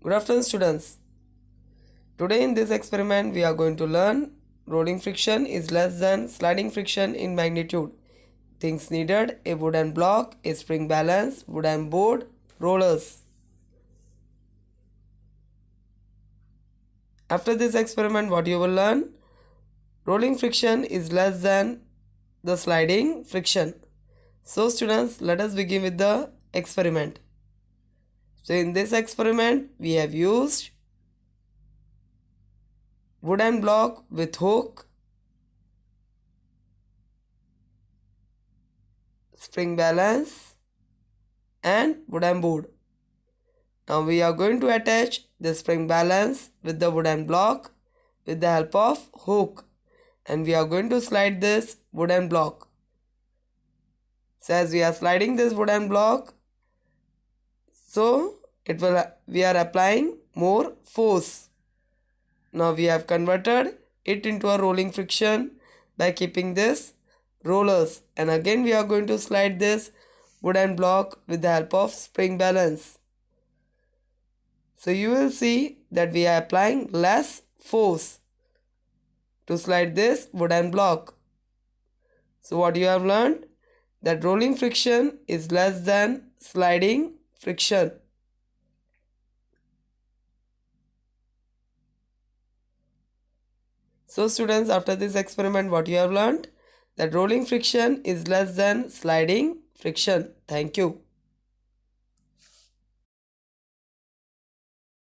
Good afternoon, students. Today in this experiment we are going to learn rolling friction is less than sliding friction in magnitude. Things needed: a wooden block, a spring balance, wooden board, rollers. After this experiment, what you will learn? Rolling friction is less than the sliding friction. So students, let us begin with the experiment. So in this experiment we have used wooden block with hook, spring balance and wooden board. Now we are going to attach the spring balance with the wooden block with the help of hook, and we are going to slide this wooden block. So as we are sliding this wooden block, so we are applying more force. Now we have converted it into a rolling friction by keeping this rollers, and again we are going to slide this wooden block with the help of spring balance. So you will see that we are applying less force to slide this wooden block. So what you have learned? That rolling friction is less than sliding friction. So students, after this experiment, what you have learned? That rolling friction is less than sliding friction. Thank you.